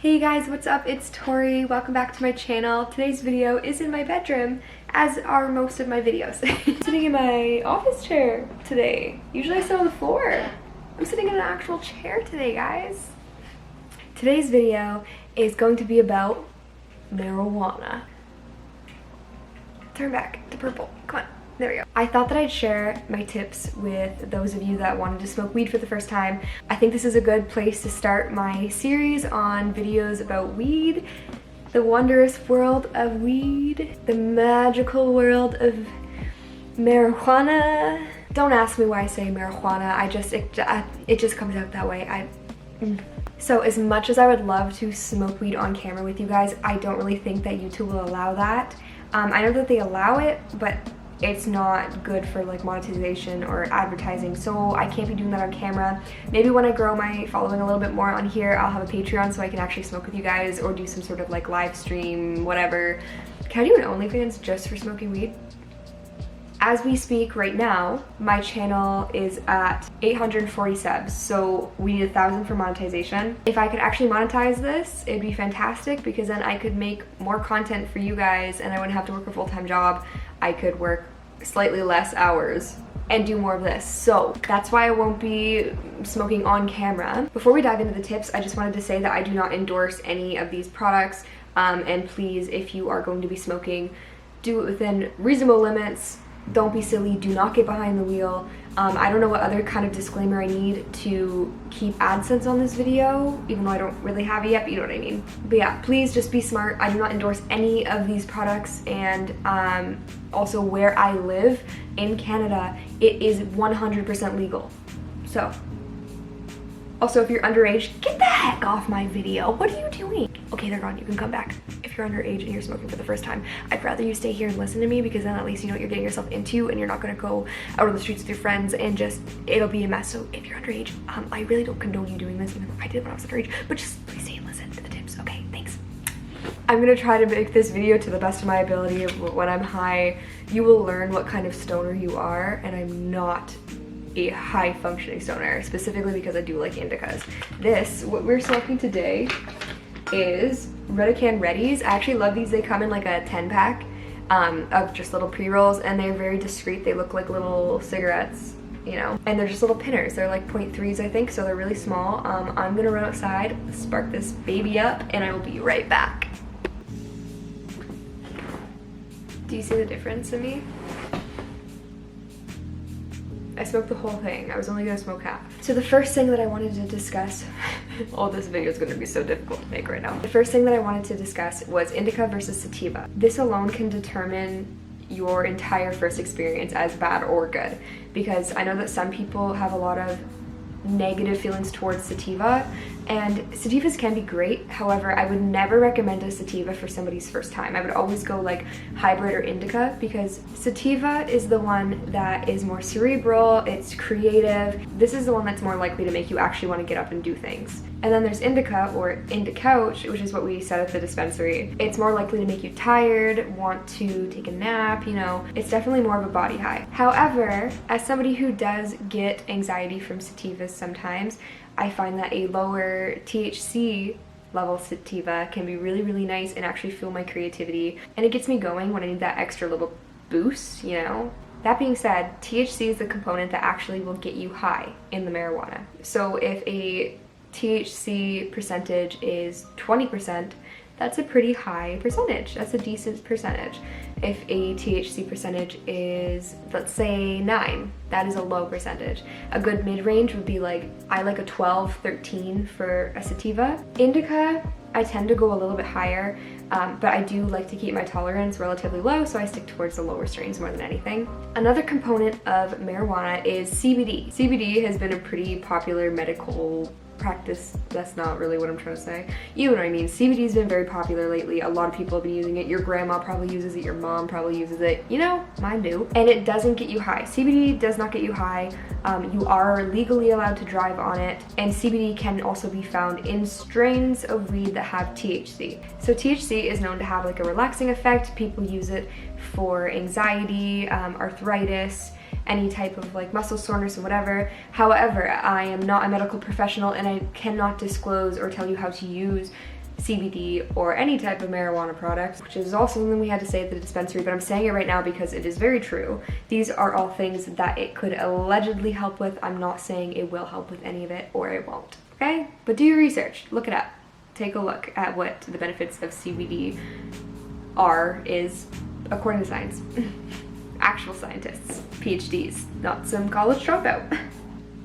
Hey guys, what's up? It's Tori. Welcome back to my channel. Today's video is in my bedroom, as are most of my videos. I'm sitting in my office chair today. Usually I sit on the floor. I'm sitting in an actual chair today, guys. Today's video is going to be about marijuana. Turn back to purple. Come on. There we go. I thought that I'd share my tips with those of you that wanted to smoke weed for the first time. I think this is a good place to start my series on videos about weed, the wondrous world of weed, the magical world of marijuana. Don't ask me why I say marijuana. It just comes out that way. So as much as I would love to smoke weed on camera with you guys, I don't really think that YouTube will allow that. I know that they allow it, but it's not good for like monetization or advertising, so I can't be doing that on camera. Maybe when I grow my following a little bit more on here, I'll have a Patreon so I can actually smoke with you guys or do some sort of like live stream, whatever. Can I do an OnlyFans just for smoking weed? As we speak right now, my channel is at 840 subs, so we need 1,000 for monetization. If I could actually monetize this, it'd be fantastic because then I could make more content for you guys and I wouldn't have to work a full-time job. I could work slightly less hours and do more of this. So that's why I won't be smoking on camera. Before we dive into the tips, I just wanted to say that I do not endorse any of these products. And please, if you are going to be smoking, do it within reasonable limits. Don't be silly, do not get behind the wheel. I don't know what other kind of disclaimer I need to keep AdSense on this video, even though I don't really have it yet, but you know what I mean. But yeah, please just be smart. I do not endorse any of these products, and also where I live in Canada, it is 100% legal. So, also if you're underage, get the heck off my video. What are you doing? Okay, they're gone, you can come back. If you're underage and you're smoking for the first time, I'd rather you stay here and listen to me because then at least you know what you're getting yourself into and you're not gonna go out on the streets with your friends and just, it'll be a mess. So if you're underage, I really don't condone you doing this, even though I did when I was underage, but just please stay and listen to the tips, okay? Thanks. I'm gonna try to make this video to the best of my ability. When I'm high, you will learn what kind of stoner you are, and I'm not a high functioning stoner, specifically because I do like indicas. What we're smoking today is Redecan Reddies. I actually love these. They come in like a 10-pack of just little pre-rolls, and they're very discreet. They look like little cigarettes, you know, and they're just little pinners. They're like 0.3s, I think, so they're really small. I'm gonna run outside, spark this baby up, and I will be right back. Do you see the difference in me? I smoked the whole thing. I was only gonna smoke half. So the first thing that I wanted to discuss, oh, this video is gonna be so difficult to make right now. The first thing that I wanted to discuss was indica versus sativa. This alone can determine your entire first experience as bad or good, because I know that some people have a lot of negative feelings towards sativa, and sativas can be great. However, I would never recommend a sativa for somebody's first time. I would always go like hybrid or indica, because sativa is the one that is more cerebral, it's creative. This is the one that's more likely to make you actually want to get up and do things. And then there's indica, or couch, which is what we said at the dispensary. It's more likely to make you tired, want to take a nap, you know. It's definitely more of a body high. However, as somebody who does get anxiety from sativas sometimes, I find that a lower THC level sativa can be really, really nice and actually fuel my creativity. And it gets me going when I need that extra little boost, you know? That being said, THC is the component that actually will get you high in the marijuana. So if a THC percentage is 20%, that's a pretty high percentage. That's a decent percentage. If a THC percentage is, let's say 9, that is a low percentage. A good mid-range would be like, I like a 12, 13 for a sativa. Indica, I tend to go a little bit higher, but I do like to keep my tolerance relatively low, so I stick towards the lower strains more than anything. Another component of marijuana is CBD. CBD has been a pretty popular medical practice. That's not really what I'm trying to say. You know what I mean. CBD has been very popular lately. A lot of people have been using it. Your grandma probably uses it. Your mom probably uses it. You know, mine do. And it doesn't get you high. CBD does not get you high. You are legally allowed to drive on it. And CBD can also be found in strains of weed that have THC. So THC is known to have like a relaxing effect. People use it for anxiety, arthritis, any type of like muscle soreness or whatever. However, I am not a medical professional and I cannot disclose or tell you how to use CBD or any type of marijuana product, which is also something we had to say at the dispensary, but I'm saying it right now because it is very true. These are all things that it could allegedly help with. I'm not saying it will help with any of it or it won't, okay? But do your research, look it up. Take a look at what the benefits of CBD is according to science. Actual scientists, PhDs, not some college dropout.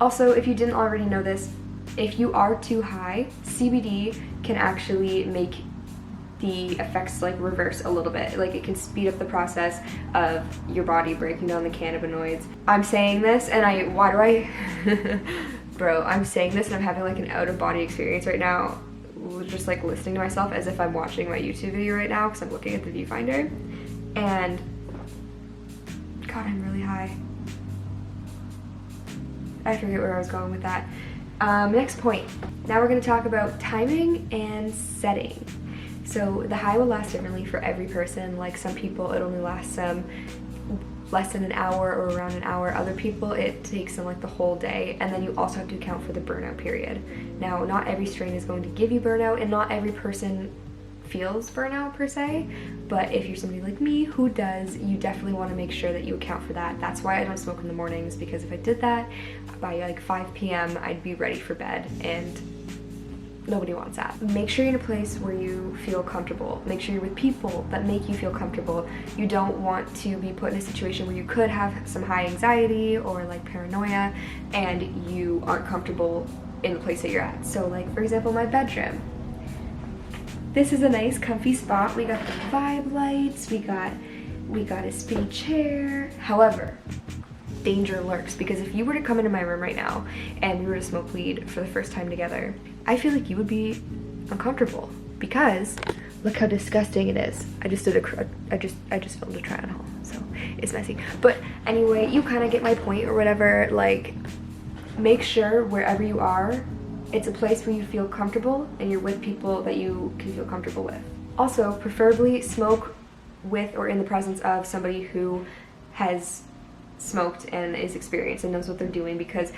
Also, if you didn't already know this, if you are too high, CBD can actually make the effects like reverse a little bit. Like it can speed up the process of your body breaking down the cannabinoids. I'm saying this and bro, I'm saying this and I'm having like an out of body experience right now, just like listening to myself as if I'm watching my YouTube video right now because I'm looking at the viewfinder. And God, I'm really high. I forget where I was going with that. Next point. Now we're going to talk about timing and setting. So the high will last differently for every person. Like some people it only lasts them less than an hour or around an hour. Other people it takes them like the whole day. And then you also have to account for the burnout period. Now not every strain is going to give you burnout and not every person feels burnout per se, but if you're somebody like me who does, you definitely want to make sure that you account for that. That's why I don't smoke in the mornings, because if I did that by like 5 p.m. I'd be ready for bed and nobody wants that. Make sure you're in a place where you feel comfortable. Make sure you're with people that make you feel comfortable. You don't want to be put in a situation where you could have some high anxiety or like paranoia and you aren't comfortable in the place that you're at. So like for example, my bedroom. This is a nice comfy spot. We got the vibe lights, we got a spinny chair. However, danger lurks, because if you were to come into my room right now and we were to smoke weed for the first time together, I feel like you would be uncomfortable because look how disgusting it is. I just filmed a try on haul, so it's messy. But anyway, you kind of get my point or whatever. Like, make sure wherever you are, it's a place where you feel comfortable and you're with people that you can feel comfortable with. Also, preferably smoke with or in the presence of somebody who has smoked and is experienced and knows what they're doing, because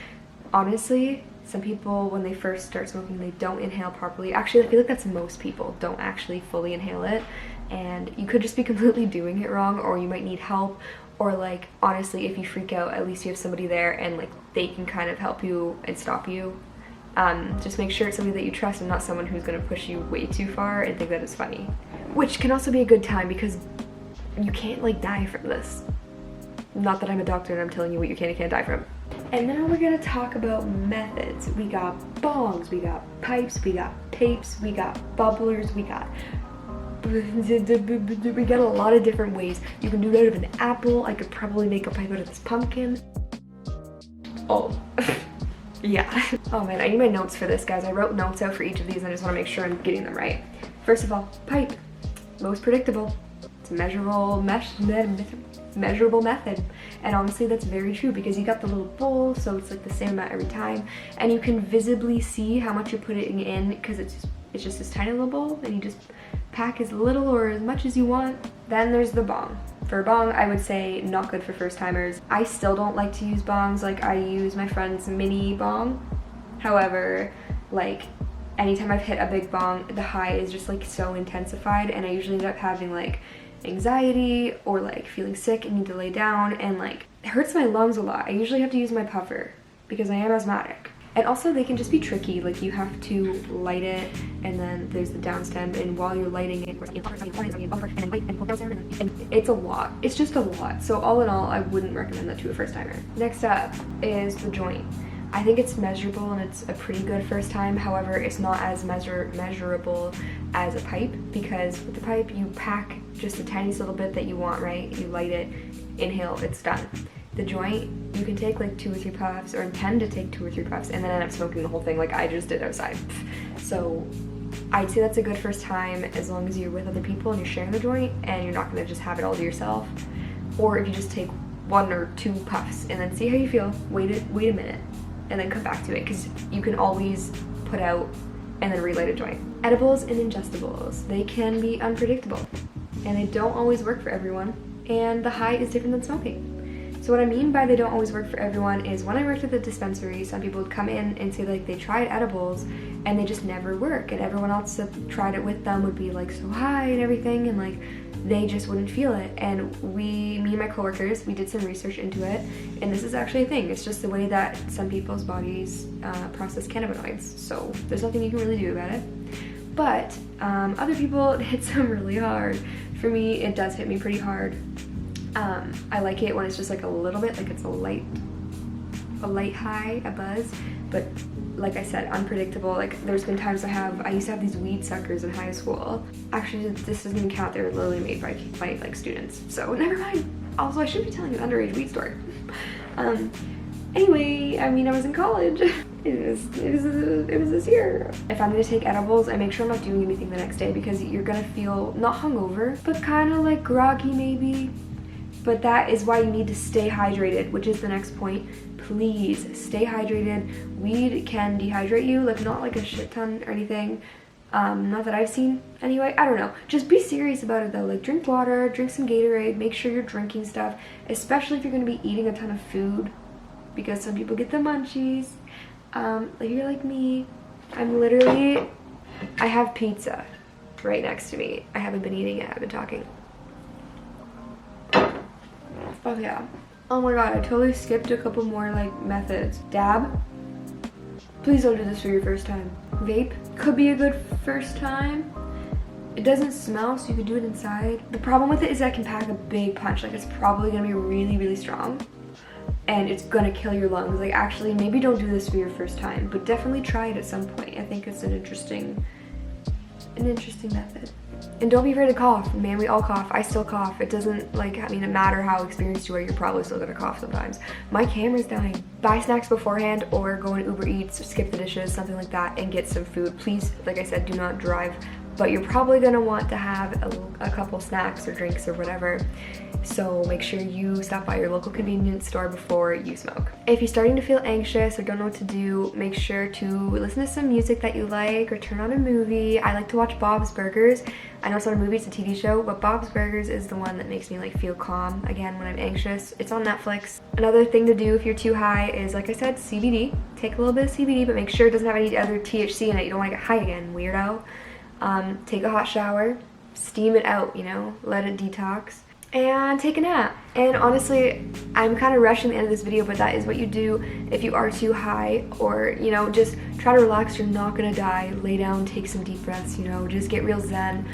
honestly, some people when they first start smoking, they don't inhale properly. Actually, I feel like that's most people don't actually fully inhale it, and you could just be completely doing it wrong, or you might need help, or like honestly, if you freak out, at least you have somebody there and like they can kind of help you and stop you. Just make sure it's somebody that you trust and not someone who's going to push you way too far and think that it's funny. Which can also be a good time because you can't like die from this. Not that I'm a doctor and I'm telling you what you can and can't die from. And now we're going to talk about methods. We got bongs, we got pipes, we got papes, we got bubblers, we got a lot of different ways. You can do that out of an apple. I could probably make a pipe out of this pumpkin. Oh. Yeah. Oh man, I need my notes for this, guys. I wrote notes out for each of these and I just want to make sure I'm getting them right. First of all, pipe. Most predictable. It's a measurable method. And honestly, that's very true because you got the little bowl, so it's like the same amount every time. And you can visibly see how much you're putting in because it's just this tiny little bowl and you just pack as little or as much as you want. Then there's the bong. For a bong, I would say not good for first timers. I still don't like to use bongs. Like I use my friend's mini bong. However, like anytime I've hit a big bong, the high is just like so intensified and I usually end up having like anxiety or like feeling sick and need to lay down, and like it hurts my lungs a lot. I usually have to use my puffer because I am asthmatic. And also they can just be tricky, like you have to light it and then there's the down stem, and while you're lighting it, it's a lot. It's just a lot. So all in all, I wouldn't recommend that to a first timer. Next up is the joint. I think it's measurable and it's a pretty good first time. However, it's not as measurable as a pipe, because with the pipe you pack just the tiniest little bit that you want, right? You light it, inhale, it's done. The joint, you can take like 2 or 3 puffs, or intend to take 2 or 3 puffs, and then end up smoking the whole thing like I just did outside. So I'd say that's a good first time as long as you're with other people and you're sharing the joint and you're not gonna just have it all to yourself. Or if you just take 1 or 2 puffs and then see how you feel, wait a minute, and then come back to it, because you can always put out and then relight a joint. Edibles and ingestibles, they can be unpredictable and they don't always work for everyone, and the high is different than smoking. So what I mean by they don't always work for everyone is when I worked at the dispensary, some people would come in and say like they tried edibles and they just never work, and everyone else that tried it with them would be like so high and everything, and like they just wouldn't feel it. And me and my coworkers, we did some research into it, and this is actually a thing. It's just the way that some people's bodies process cannabinoids, so there's nothing you can really do about it. But other people, it hits them really hard. For me, it does hit me pretty hard. I like it when it's just like a little bit, like it's a light high, a buzz, but like I said, unpredictable. Like there's been times I used to have these weed suckers in high school. Actually, this doesn't even count. They were literally made by like students, so never mind. Also, I should be telling an underage weed story. Anyway, I mean, I was in college. It was this year. If I'm gonna take edibles, I make sure I'm not doing anything the next day, because you're gonna feel not hungover, but kind of like groggy maybe. But that is why you need to stay hydrated, which is the next point. Please stay hydrated. Weed can dehydrate you, like not like a shit ton or anything. Not that I've seen anyway. I don't know. Just be serious about it though. Like drink water, drink some Gatorade, make sure you're drinking stuff, especially if you're gonna be eating a ton of food, because some people get the munchies. If you're like me, I have pizza right next to me. I haven't been eating it, I've been talking. Oh yeah. Oh my god, I totally skipped a couple more like methods. Dab. Please don't do this for your first time. Vape could be a good first time. It doesn't smell, so you could do it inside. The problem with it is that it can pack a big punch. Like it's probably gonna be really, really strong, and it's gonna kill your lungs. Like actually, maybe don't do this for your first time, but definitely try it at some point. I think it's an interesting method. And don't be afraid to cough. Man, we all cough. I still cough. It doesn't no matter how experienced you are, you're probably still gonna cough sometimes. My camera's dying. Buy snacks beforehand, or go on Uber Eats, skip the dishes, something like that, and get some food. Please, like I said, do not drive, but you're probably gonna want to have a couple snacks or drinks or whatever. So make sure you stop by your local convenience store before you smoke. If you're starting to feel anxious or don't know what to do, make sure to listen to some music that you like or turn on a movie. I like to watch Bob's Burgers. I know it's not a movie, it's a TV show, but Bob's Burgers is the one that makes me like feel calm again when I'm anxious. It's on Netflix. Another thing to do if you're too high is, like I said, CBD. Take a little bit of CBD, but make sure it doesn't have any other THC in it. You don't want to get high again, weirdo. Take a hot shower, steam it out, let it detox, and take a nap. And honestly, I'm kind of rushing the end of this video, but that is what you do if you are too high, or just try to relax. You're not gonna die. Lay down, take some deep breaths, just get real zen,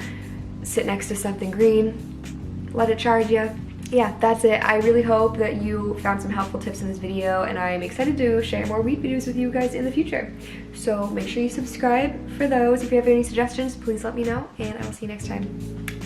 sit next to something green, let it charge you. Yeah, that's it. I really hope that you found some helpful tips in this video, and I'm excited to share more weed videos with you guys in the future. So make sure you subscribe for those. If you have any suggestions, please let me know, and I will see you next time.